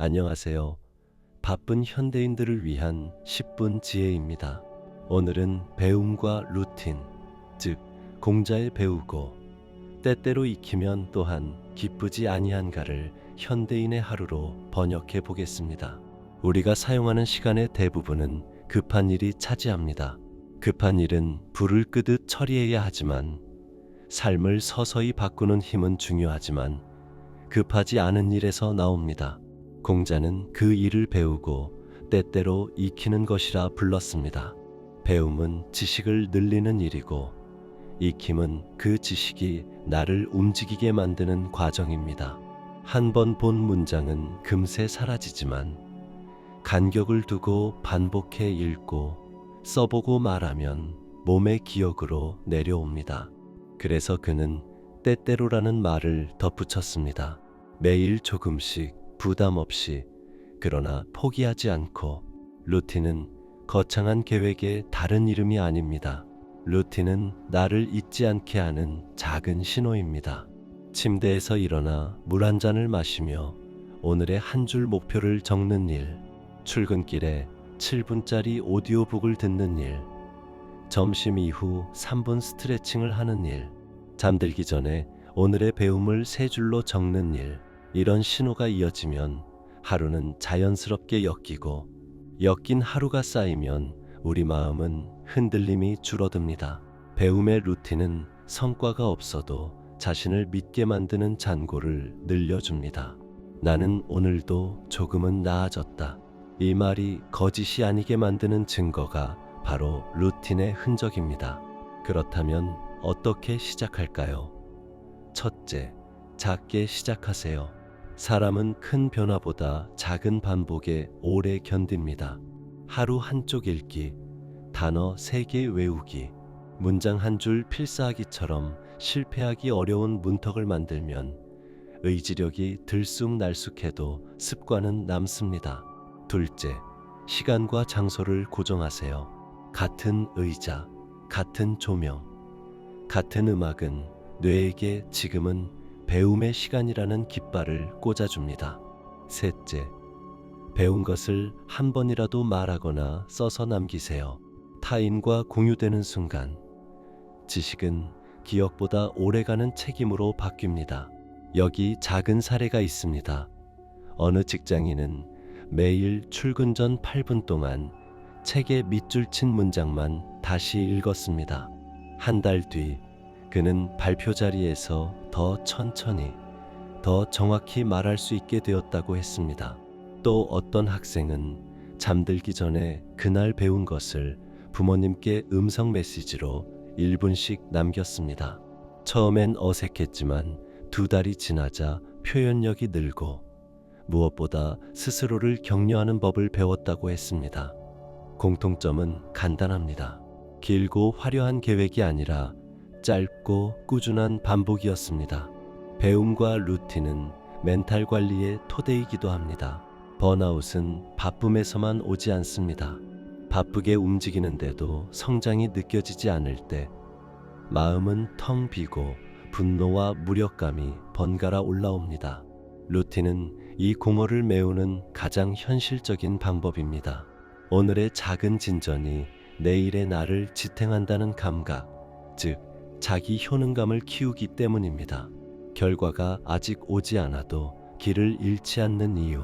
안녕하세요. 바쁜 현대인들을 위한 10분 지혜입니다. 오늘은 배움과 루틴, 즉 공자의 배우고 때때로 익히면 또한 기쁘지 아니한가를 현대인의 하루로 번역해 보겠습니다. 우리가 사용하는 시간의 대부분은 급한 일이 차지합니다. 급한 일은 불을 끄듯 처리해야 하지만 삶을 서서히 바꾸는 힘은 중요하지만 급하지 않은 일에서 나옵니다. 공자는 그 일을 배우고 때때로 익히는 것이라 불렀습니다. 배움은 지식을 늘리는 일이고 익힘은 그 지식이 나를 움직이게 만드는 과정입니다. 한 번 본 문장은 금세 사라지지만 간격을 두고 반복해 읽고 써보고 말하면 몸의 기억으로 내려옵니다. 그래서 그는 때때로라는 말을 덧붙였습니다. 매일 조금씩 부담 없이 그러나 포기하지 않고. 루틴은 거창한 계획의 다른 이름이 아닙니다. 루틴은 나를 잊지 않게 하는 작은 신호입니다. 침대에서 일어나 물 한 잔을 마시며 오늘의 한 줄 목표를 적는 일, 출근길에 7분짜리 오디오북을 듣는 일, 점심 이후 3분 스트레칭을 하는 일, 잠들기 전에 오늘의 배움을 3줄로 적는 일, 이런 신호가 이어지면 하루는 자연스럽게 엮이고 엮인 하루가 쌓이면 우리 마음은 흔들림이 줄어듭니다. 배움의 루틴은 성과가 없어도 자신을 믿게 만드는 잔고를 늘려줍니다. 나는 오늘도 조금은 나아졌다. 이 말이 거짓이 아니게 만드는 증거가 바로 루틴의 흔적입니다. 그렇다면 어떻게 시작할까요? 첫째, 작게 시작하세요. 사람은 큰 변화보다 작은 반복에 오래 견딥니다. 하루 한쪽 읽기, 단어 3개 외우기, 문장 한 줄 필사하기처럼 실패하기 어려운 문턱을 만들면 의지력이 들쑥날쑥해도 습관은 남습니다. 둘째, 시간과 장소를 고정하세요. 같은 의자, 같은 조명, 같은 음악은 뇌에게 지금은 배움의 시간이라는 깃발을 꽂아줍니다. 셋째, 배운 것을 한 번이라도 말하거나 써서 남기세요. 타인과 공유되는 순간, 지식은 기억보다 오래가는 책임으로 바뀝니다. 여기 작은 사례가 있습니다. 어느 직장인은 매일 출근 전 8분 동안 책에 밑줄 친 문장만 다시 읽었습니다. 한 달 뒤, 그는 발표 자리에서 더 천천히, 더 정확히 말할 수 있게 되었다고 했습니다. 또 어떤 학생은 잠들기 전에 그날 배운 것을 부모님께 음성 메시지로 1분씩 남겼습니다. 처음엔 어색했지만 2달이 지나자 표현력이 늘고 무엇보다 스스로를 격려하는 법을 배웠다고 했습니다. 공통점은 간단합니다. 길고 화려한 계획이 아니라 짧고 꾸준한 반복이었습니다. 배움과 루틴은 멘탈 관리의 토대이기도 합니다. 번아웃은 바쁨에서만 오지 않습니다. 바쁘게 움직이는데도 성장이 느껴지지 않을 때 마음은 텅 비고 분노와 무력감이 번갈아 올라옵니다. 루틴은 이 공허를 메우는 가장 현실적인 방법입니다. 오늘의 작은 진전이 내일의 나를 지탱한다는 감각, 즉 자기 효능감을 키우기 때문입니다. 결과가 아직 오지 않아도 길을 잃지 않는 이유,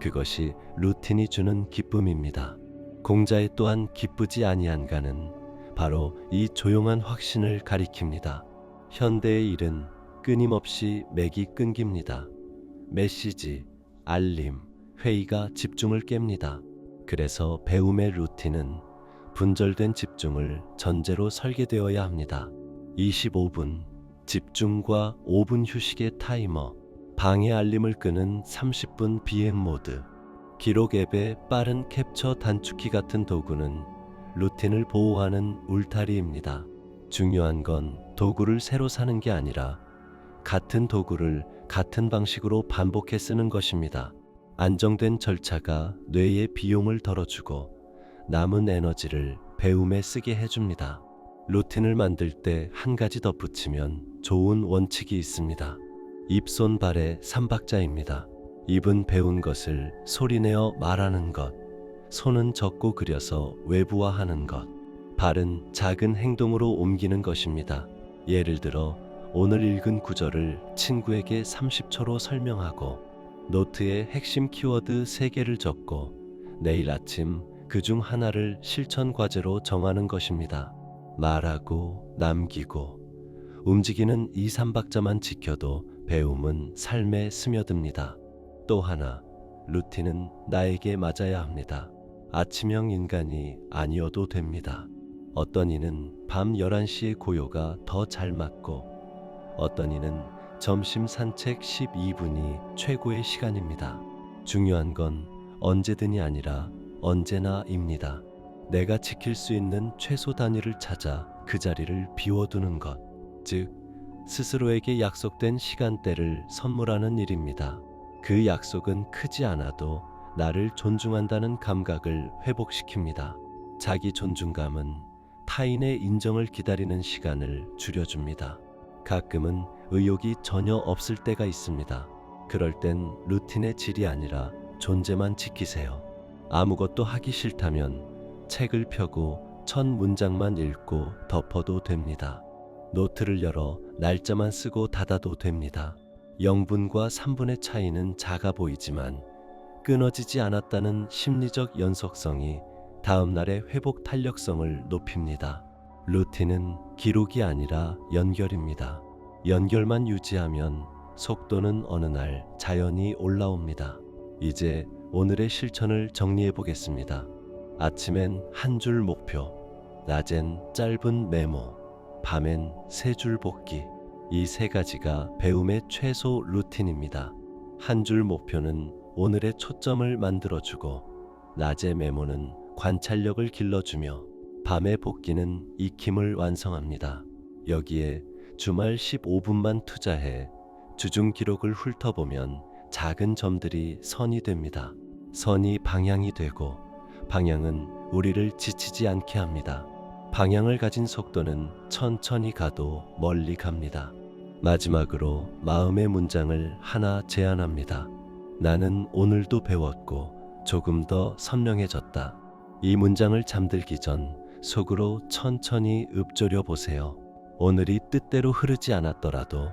그것이 루틴이 주는 기쁨입니다. 공자의 또한 기쁘지 아니한가는 바로 이 조용한 확신을 가리킵니다. 현대의 일은 끊임없이 맥이 끊깁니다. 메시지, 알림, 회의가 집중을 깹니다. 그래서 배움의 루틴은 분절된 집중을 전제로 설계되어야 합니다. 25분, 집중과 5분 휴식의 타이머, 방해 알림을 끄는 30분 비행 모드, 기록 앱의 빠른 캡처 단축키 같은 도구는 루틴을 보호하는 울타리입니다. 중요한 건 도구를 새로 사는 게 아니라 같은 도구를 같은 방식으로 반복해 쓰는 것입니다. 안정된 절차가 뇌의 비용을 덜어주고 남은 에너지를 배움에 쓰게 해줍니다. 루틴을 만들 때 한 가지 덧붙이면 좋은 원칙이 있습니다. 입손발의 3박자입니다. 입은 배운 것을 소리내어 말하는 것, 손은 적고 그려서 외부화하는 것, 발은 작은 행동으로 옮기는 것입니다. 예를 들어 오늘 읽은 구절을 친구에게 30초로 설명하고 노트에 핵심 키워드 3개를 적고 내일 아침 그중 하나를 실천 과제로 정하는 것입니다. 말하고 남기고 움직이는 이 3박자만 지켜도 배움은 삶에 스며듭니다. 또 하나, 루틴은 나에게 맞아야 합니다. 아침형 인간이 아니어도 됩니다. 어떤 이는 밤 11시의 고요가 더 잘 맞고 어떤 이는 점심 산책 12분이 최고의 시간입니다. 중요한 건 언제든이 아니라 언제나입니다. 내가 지킬 수 있는 최소 단위를 찾아 그 자리를 비워두는 것, 즉 스스로에게 약속된 시간대를 선물하는 일입니다. 그 약속은 크지 않아도 나를 존중한다는 감각을 회복시킵니다. 자기 존중감은 타인의 인정을 기다리는 시간을 줄여줍니다. 가끔은 의욕이 전혀 없을 때가 있습니다. 그럴 땐 루틴의 질이 아니라 존재만 지키세요. 아무것도 하기 싫다면 책을 펴고 첫 문장만 읽고 덮어도 됩니다. 노트를 열어 날짜만 쓰고 닫아도 됩니다. 0분과 3분의 차이는 작아 보이지만 끊어지지 않았다는 심리적 연속성이 다음 날의 회복 탄력성을 높입니다. 루틴은 기록이 아니라 연결입니다. 연결만 유지하면 속도는 어느 날 자연히 올라옵니다. 이제 오늘의 실천을 정리해 보겠습니다. 아침엔 한 줄 목표, 낮엔 짧은 메모, 밤엔 3줄 복기. 이 3가지가 배움의 최소 루틴입니다. 한 줄 목표는 오늘의 초점을 만들어주고, 낮의 메모는 관찰력을 길러주며, 밤의 복기는 익힘을 완성합니다. 여기에 주말 15분만 투자해 주중 기록을 훑어보면 작은 점들이 선이 됩니다. 선이 방향이 되고 방향은 우리를 지치지 않게 합니다. 방향을 가진 속도는 천천히 가도 멀리 갑니다. 마지막으로 마음의 문장을 하나 제안합니다. 나는 오늘도 배웠고 조금 더 선명해졌다. 이 문장을 잠들기 전 속으로 천천히 읊조려 보세요. 오늘이 뜻대로 흐르지 않았더라도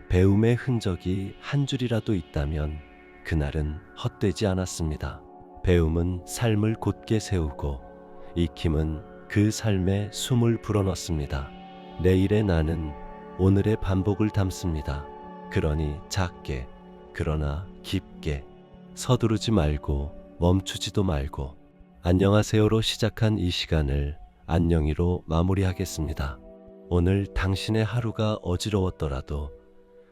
배움의 흔적이 한 줄이라도 있다면 그날은 헛되지 않았습니다. 배움은 삶을 곧게 세우고 익힘은 그 삶에 숨을 불어넣습니다. 내일의 나는 오늘의 반복을 담습니다. 그러니 작게, 그러나 깊게, 서두르지 말고 멈추지도 말고 안녕하세요로 시작한 이 시간을 안녕히로 마무리하겠습니다. 오늘 당신의 하루가 어지러웠더라도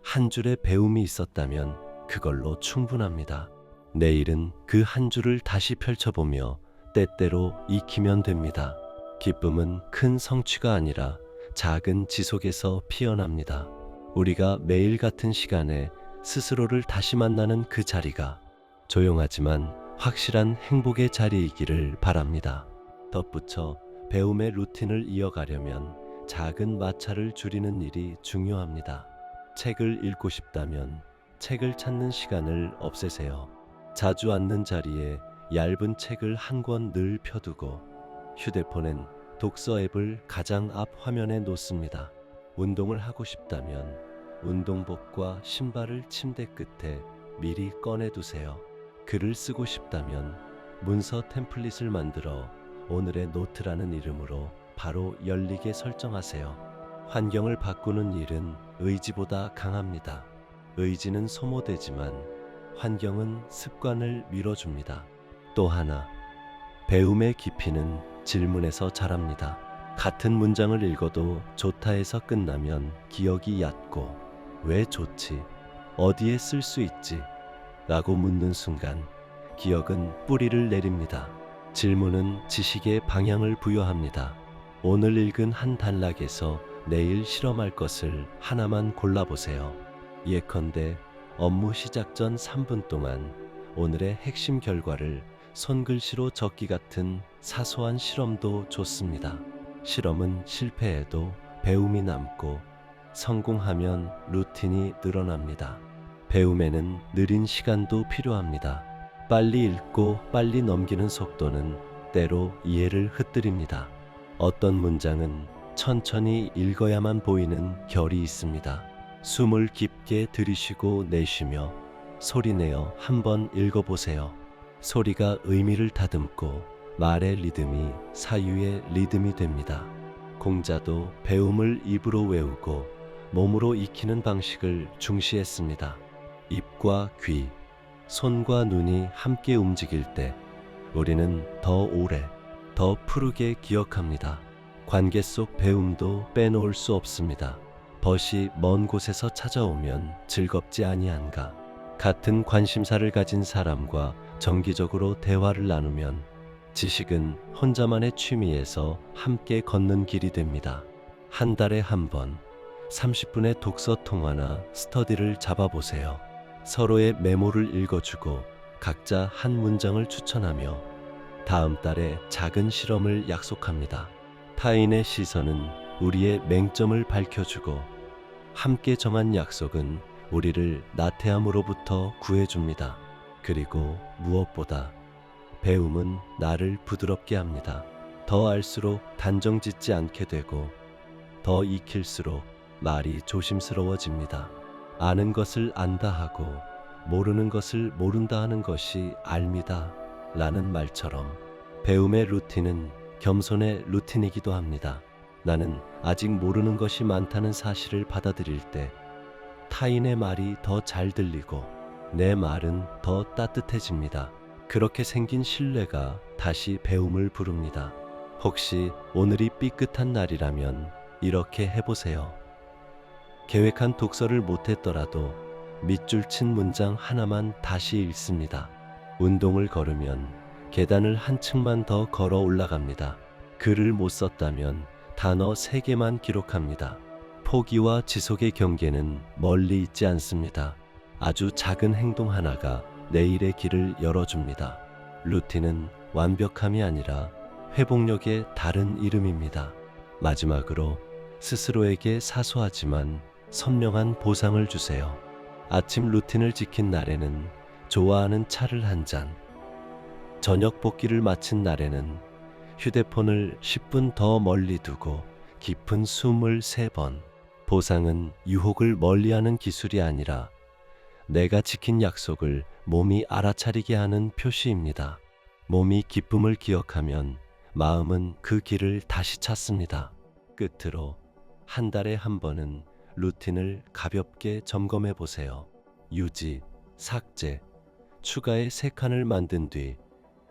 한 줄의 배움이 있었다면 그걸로 충분합니다. 내일은 그 한 줄을 다시 펼쳐보며 때때로 익히면 됩니다. 기쁨은 큰 성취가 아니라 작은 지속에서 피어납니다. 우리가 매일 같은 시간에 스스로를 다시 만나는 그 자리가 조용하지만 확실한 행복의 자리이기를 바랍니다. 덧붙여 배움의 루틴을 이어가려면 작은 마찰을 줄이는 일이 중요합니다. 책을 읽고 싶다면 책을 찾는 시간을 없애세요. 자주 앉는 자리에 얇은 책을 한 권 늘 펴두고 휴대폰엔 독서 앱을 가장 앞 화면에 놓습니다. 운동을 하고 싶다면 운동복과 신발을 침대 끝에 미리 꺼내두세요. 글을 쓰고 싶다면 문서 템플릿을 만들어 오늘의 노트라는 이름으로 바로 열리게 설정하세요. 환경을 바꾸는 일은 의지보다 강합니다. 의지는 소모되지만 환경은 습관을 밀어줍니다. 또 하나, 배움의 깊이는 질문에서 자랍니다. 같은 문장을 읽어도 좋다에서 끝나면 기억이 얕고 왜 좋지? 어디에 쓸 수 있지? 라고 묻는 순간 기억은 뿌리를 내립니다. 질문은 지식의 방향을 부여합니다. 오늘 읽은 한 단락에서 내일 실험할 것을 하나만 골라보세요. 예컨대 업무 시작 전 3분 동안 오늘의 핵심 결과를 손글씨로 적기 같은 사소한 실험도 좋습니다. 실험은 실패해도 배움이 남고 성공하면 루틴이 늘어납니다. 배움에는 느린 시간도 필요합니다. 빨리 읽고 빨리 넘기는 속도는 때로 이해를 흩뜨립니다. 어떤 문장은 천천히 읽어야만 보이는 결이 있습니다. 숨을 깊게 들이쉬고 내쉬며 소리내어 한번 읽어보세요. 소리가 의미를 다듬고 말의 리듬이 사유의 리듬이 됩니다. 공자도 배움을 입으로 외우고 몸으로 익히는 방식을 중시했습니다. 입과 귀, 손과 눈이 함께 움직일 때 우리는 더 오래, 더 푸르게 기억합니다. 관계 속 배움도 빼놓을 수 없습니다. 벗이 먼 곳에서 찾아오면 즐겁지 아니한가. 같은 관심사를 가진 사람과 정기적으로 대화를 나누면 지식은 혼자만의 취미에서 함께 걷는 길이 됩니다. 한 달에 한 번 30분의 독서 통화나 스터디를 잡아보세요. 서로의 메모를 읽어주고 각자 한 문장을 추천하며 다음 달에 작은 실험을 약속합니다. 타인의 시선은 우리의 맹점을 밝혀주고 함께 정한 약속은 우리를 나태함으로부터 구해줍니다. 그리고 무엇보다 배움은 나를 부드럽게 합니다. 더 알수록 단정 짓지 않게 되고 더 익힐수록 말이 조심스러워집니다. 아는 것을 안다 하고 모르는 것을 모른다 하는 것이 알미다 라는 말처럼 배움의 루틴은 겸손의 루틴이기도 합니다. 나는 아직 모르는 것이 많다는 사실을 받아들일 때 타인의 말이 더 잘 들리고 내 말은 더 따뜻해집니다. 그렇게 생긴 신뢰가 다시 배움을 부릅니다. 혹시 오늘이 삐끗한 날이라면 이렇게 해보세요. 계획한 독서를 못했더라도 밑줄 친 문장 하나만 다시 읽습니다. 운동을 걸으면 계단을 한 층만 더 걸어 올라갑니다. 글을 못 썼다면 단어 3개만 기록합니다. 포기와 지속의 경계는 멀리 있지 않습니다. 아주 작은 행동 하나가 내일의 길을 열어줍니다. 루틴은 완벽함이 아니라 회복력의 다른 이름입니다. 마지막으로 스스로에게 사소하지만 선명한 보상을 주세요. 아침 루틴을 지킨 날에는 좋아하는 차를 한 잔, 저녁 복기를 마친 날에는 휴대폰을 10분 더 멀리 두고 깊은 숨을 3번. 보상은 유혹을 멀리하는 기술이 아니라 내가 지킨 약속을 몸이 알아차리게 하는 표시입니다. 몸이 기쁨을 기억하면 마음은 그 길을 다시 찾습니다. 끝으로 한 달에 한 번은 루틴을 가볍게 점검해 보세요. 유지, 삭제, 추가의 3칸을 만든 뒤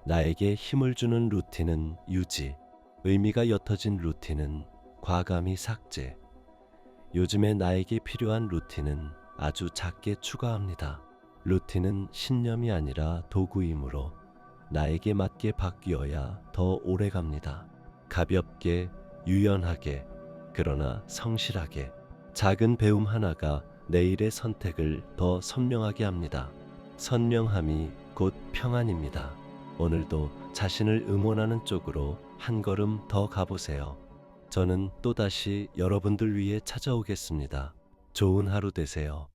나에게 힘을 주는 루틴은 유지, 의미가 옅어진 루틴은 과감히 삭제, 요즘에 나에게 필요한 루틴은 아주 작게 추가합니다. 루틴은 신념이 아니라 도구이므로 나에게 맞게 바뀌어야 더 오래 갑니다. 가볍게, 유연하게, 그러나 성실하게 작은 배움 하나가 내일의 선택을 더 선명하게 합니다. 선명함이 곧 평안입니다. 오늘도 자신을 응원하는 쪽으로 한 걸음 더 가보세요. 저는 또다시 여러분들 위해 찾아오겠습니다. 좋은 하루 되세요.